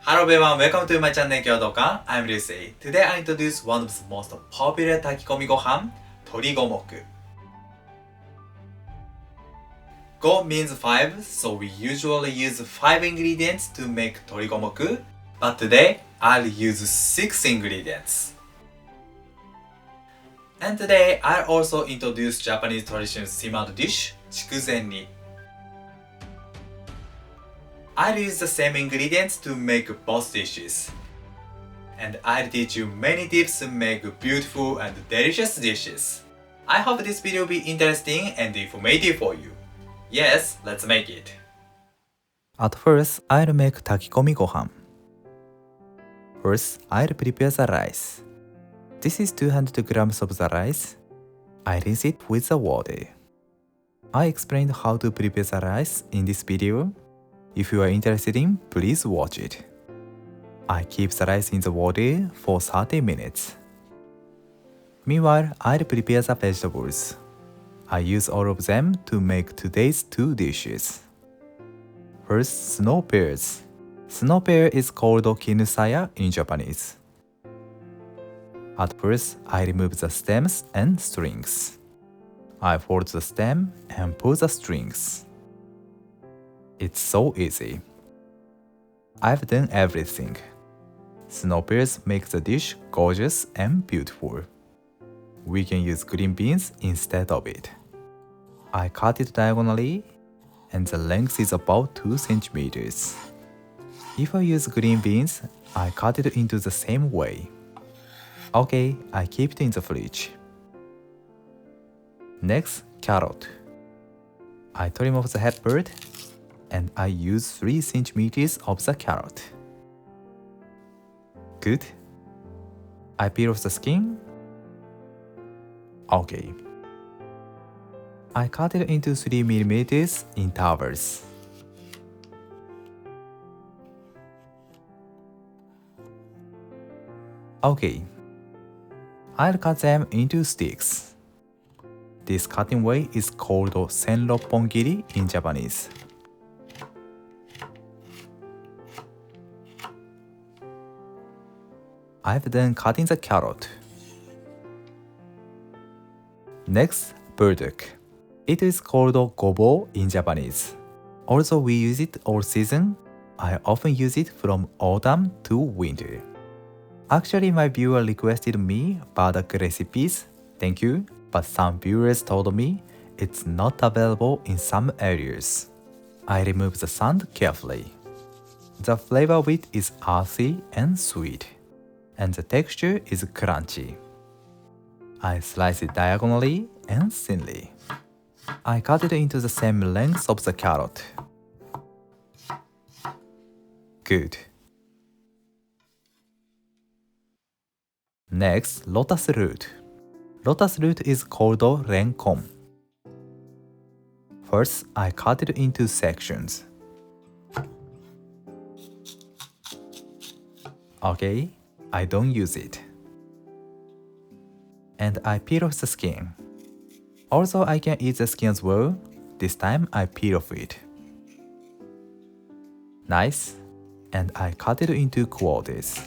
Hello everyone, welcome to my channel Kyodokan. I'm Ryusei. Today I introduce one of the most popular takikomi gohan, Torigomoku. Go means 5, so we usually use 5 ingredients to make Torigomoku, but today I'll use 6 ingredients. And today I'll also introduce Japanese traditional simmered dish, CHIKUZENNI. I'll use the same ingredients to make both dishes. And I'll teach you many tips to make beautiful and delicious dishes. I hope this video will be interesting and informative for you. Yes, let's make it. At first, I'll make takikomi gohan. First, I'll prepare the rice. This is 200 grams of the rice. I rinse it with the water. I explained how to prepare the rice in this video. If you are interested in, please watch it. I keep the rice in the water for 30 minutes. Meanwhile, I'll prepare the vegetables. I use all of them to make today's 2 dishes. First, snow pears. Snow pear is called kinusaya in Japanese. At first, I remove the stems and strings. I fold the stem and pull the strings. It's so easy. I've done everything. Snow pears make the dish gorgeous and beautiful. We can use green beans instead of it. I cut it diagonally, and the length is about 2 centimeters. If I use green beans, I cut it into the same way. Okay, I keep it in the fridge. Next, carrot. I trim off the head part, and I use 3 centimeters of the carrot. Good. I peel off the skin. Okay. I cut it into 3 millimeters in towers. Okay. I'll cut them into sticks. This cutting way is called senroppongiri in Japanese. I've done cutting the carrot. Next, burdock. It is called gobo in Japanese. Although we use it all season, I often use it from autumn to winter. Actually, my viewer requested me burdock recipes, thank you, but some viewers told me it's not available in some areas. I remove the sand carefully. The flavor of it is earthy and sweet, and the texture is crunchy. I slice it diagonally and thinly. I cut it into the same length of the carrot. Good. Next, lotus root. Lotus root is called renkon. First, I cut it into sections. Okay, I don't use it. And I peel off the skin. Also, I can eat the skin as well. This time, I peel off it. Nice. And I cut it into quarters.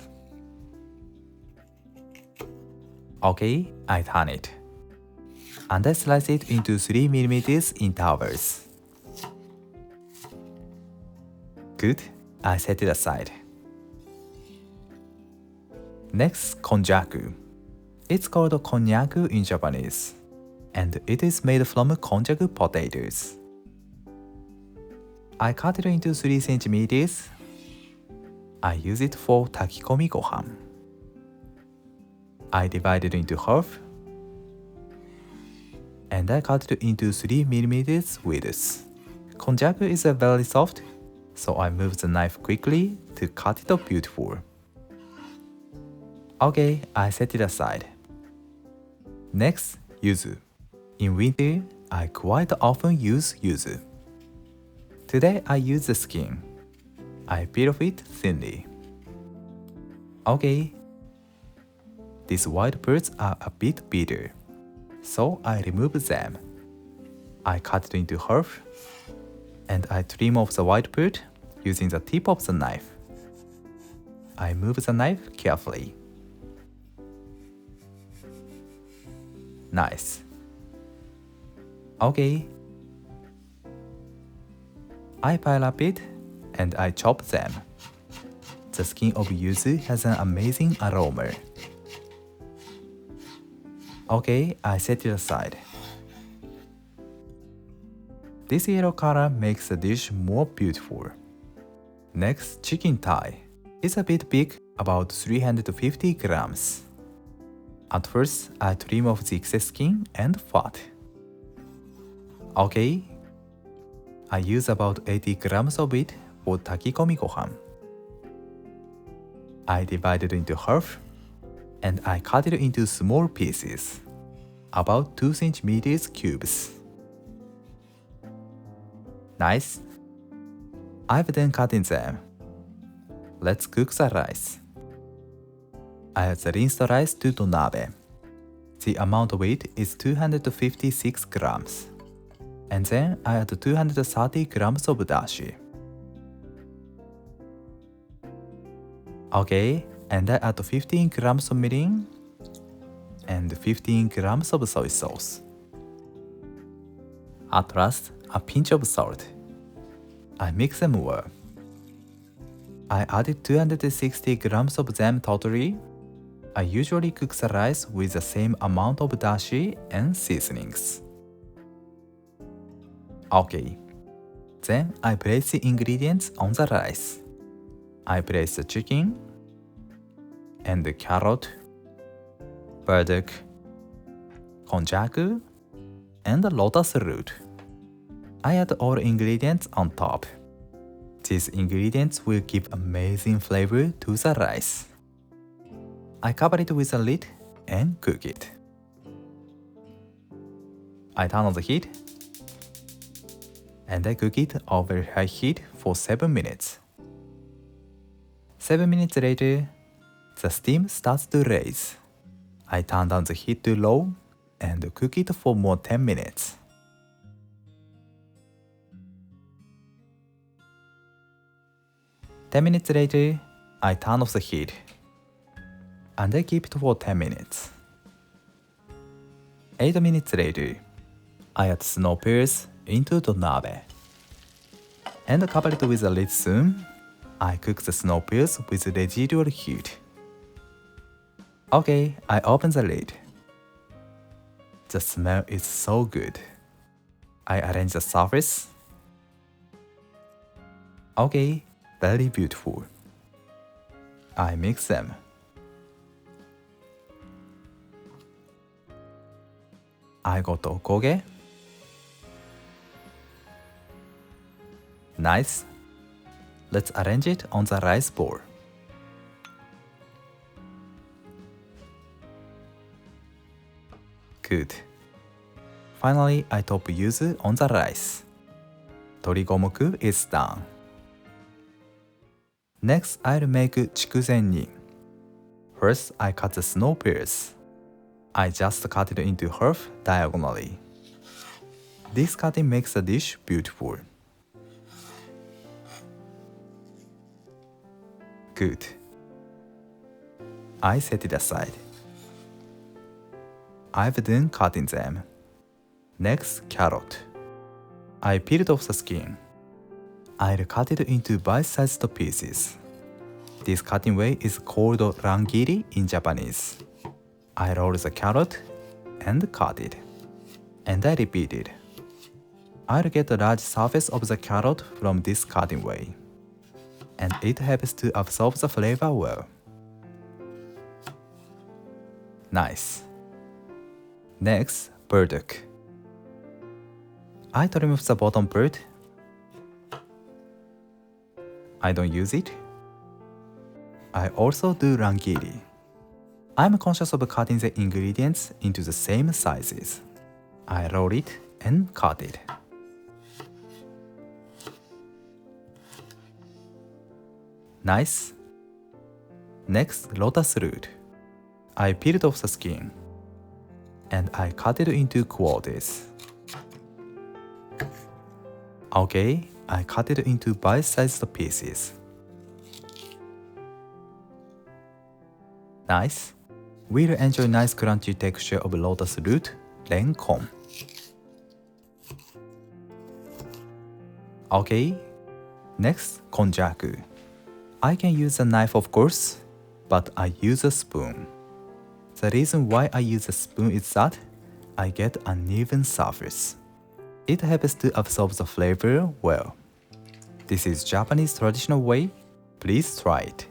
Okay, I turn it. And I slice it into 3 millimeters in towers. Good. I set it aside. Next, konnyaku. It's called konnyaku in Japanese, and it is made from konnyaku potatoes. I cut it into 3 centimeters. I use it for takikomi gohan. I divide it into half, and I cut it into 3 millimeters width. Konnyaku is very soft, so I move the knife quickly to cut it up beautiful. Okay, I set it aside. Next, yuzu. In winter, I quite often use yuzu. Today I use the skin. I peel off it thinly. Okay. These white parts are a bit bitter, so I remove them. I cut it into half, and I trim off the white part using the tip of the knife. I move the knife carefully. Nice. Okay. I pile up it and I chop them. The skin of yuzu has an amazing aroma. Okay, I set it aside. This yellow color makes the dish more beautiful. Next, chicken thigh. It's a bit big, about 350 grams. At first, I trim off the excess skin and fat. Okay, I use about 80 grams of it for takikomi gohan. I divide it into half and I cut it into small pieces, about 2 cm cubes. Nice. I've then cut in them. Let's cook the rice. I add the rinsed rice to donabe. The amount of it is 256 grams. And then I add 230 grams of dashi. Okay, and I add 15 grams of mirin and 15 grams of soy sauce. At last, a pinch of salt. I mix them well. I added 260 grams of them totally. I usually cook the rice with the same amount of dashi and seasonings. Okay. Then I place the ingredients on the rice. I place the chicken and the carrot, burdock, konnyaku, and the lotus root. I add all ingredients on top. These ingredients will give amazing flavor to the rice. I cover it with a lid and cook it. I turn on the heat and I cook it over high heat for 7 minutes. 7 minutes later, the steam starts to rise. I turn down the heat to low and cook it for more 10 minutes. Ten minutes later, I turn off the heat and I keep it for 10 minutes. 8 minutes later, I add snow pears into the nabe and cover it with a lid soon. I cook the snow pears with residual heat. Okay, I open the lid. The smell is so good. I arrange the surface. Okay, very beautiful. I mix them. I got okoge. Nice. Let's arrange it on the rice bowl. Good. Finally, I top yuzu on the rice. Torigomoku is done. Next, I'll make CHIKUZENNI. First, I cut the snow pears. I just cut it into half diagonally. This cutting makes the dish beautiful. Good. I set it aside. I've done cutting them. Next, carrot. I peeled off the skin. I'll cut it into bite-sized pieces. This cutting way is called rangiri in Japanese. I roll the carrot and cut it. And I repeat it. I'll get a large surface of the carrot from this cutting way. And it helps to absorb the flavor well. Nice. Next, burdock. I trim off the bottom part. I don't use it. I also do rangiri. I'm conscious of cutting the ingredients into the same sizes. I roll it and cut it. Nice. Next, lotus root. I peeled off the skin and I cut it into quarters. Okay, I cut it into bite-sized pieces. Nice. We'll enjoy nice crunchy texture of lotus root, renkon. Okay. Next, konnyaku. I can use a knife of course, but I use a spoon. The reason why I use a spoon is that I get uneven surface. It helps to absorb the flavor well. This is Japanese traditional way. Please try it.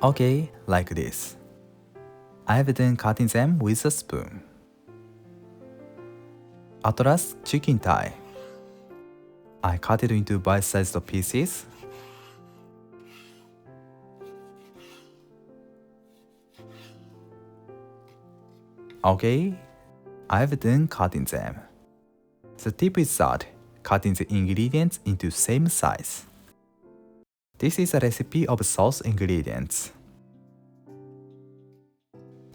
Okay, like this. I've done cutting them with a spoon. At last, chicken thigh. I cut it into bite-sized pieces. Okay, I've done cutting them. The tip is that cutting the ingredients into same size. This is a recipe of sauce ingredients.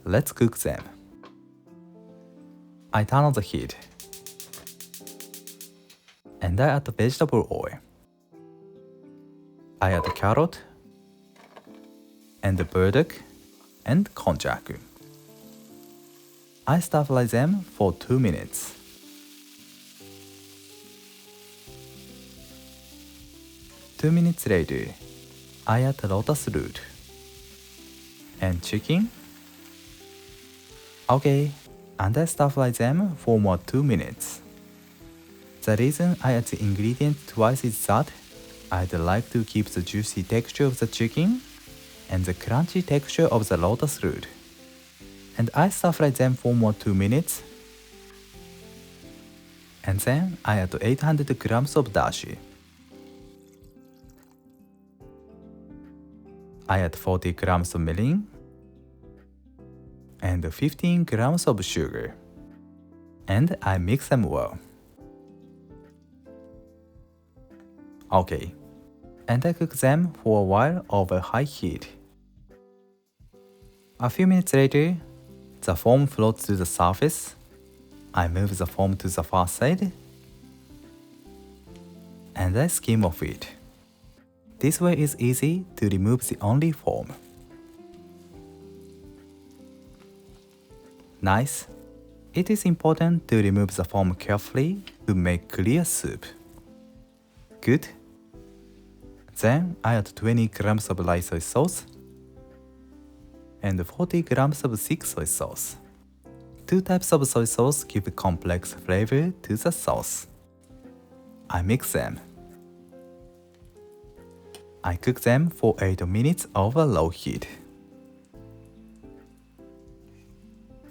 Let's cook them. I turn on the heat. And I add vegetable oil. I add carrot and the burdock and konnyaku. I stir fry them for 2 minutes. Two minutes later, I add lotus root and chicken. Okay, and I stir fry them for more 2 minutes. The reason I add the ingredients twice is that I'd like to keep the juicy texture of the chicken and the crunchy texture of the lotus root. And I stir fry them for more 2 minutes. And then I add 800 grams of dashi. I add 40 grams of mirin and 15 grams of sugar. And I mix them well. Okay, and I cook them for a while over high heat. A few minutes later, the foam floats to the surface. I move the foam to the far side, and I skim off it. This way is easy to remove the only foam. Nice. It is important to remove the foam carefully to make clear soup. Good. Then I add 20 grams of light soy sauce and 40 grams of thick soy sauce. Two types of soy sauce give complex flavor to the sauce. I mix them. I cook them for 8 minutes over low heat.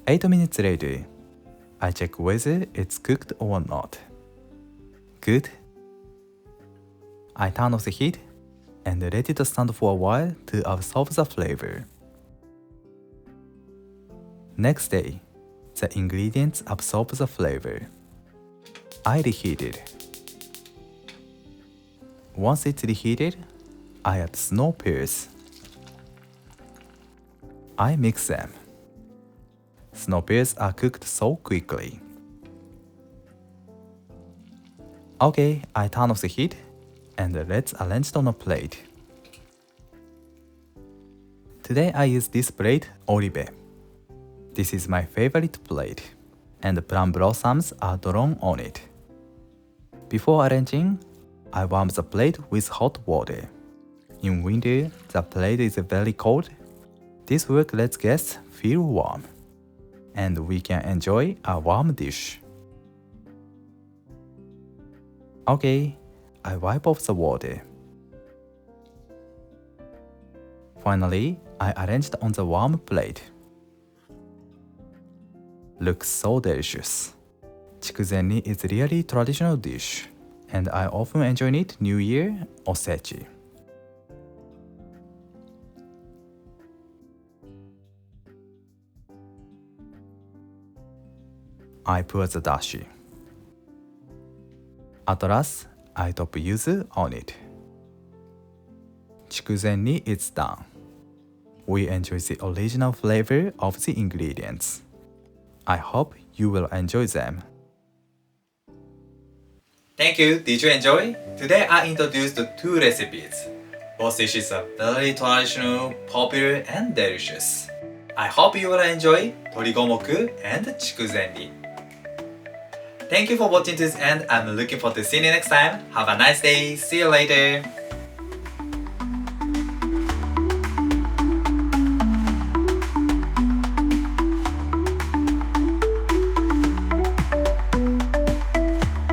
8 minutes later, I check whether it's cooked or not. Good. I turn off the heat and let it stand for a while to absorb the flavor. Next day, the ingredients absorb the flavor. I reheat it. Once it's reheated, I add snow pears. I mix them. Snow pears are cooked so quickly. Okay, I turn off the heat and let's arrange it on a plate. Today I use this plate, Oribe. This is my favorite plate, and plum blossoms are drawn on it. Before arranging, I warm the plate with hot water. In winter, the plate is very cold. This work lets guests feel warm, and we can enjoy a warm dish. Okay, I wipe off the water. Finally, I arranged on the warm plate. Looks so delicious. Chikuzenni is really traditional dish, and I often enjoy it New Year or Sechi. I pour the dashi. At last, I top yuzu on it. Chikuzenni is done. We enjoy the original flavor of the ingredients. I hope you will enjoy them. Thank you. Did you enjoy? Today I introduced 2 recipes. Both dishes are very traditional, popular, and delicious. I hope you will enjoy Torigomoku and Chikuzenni. Thank you for watching to this end. I'm looking forward to seeing you next time. Have a nice day. See you later.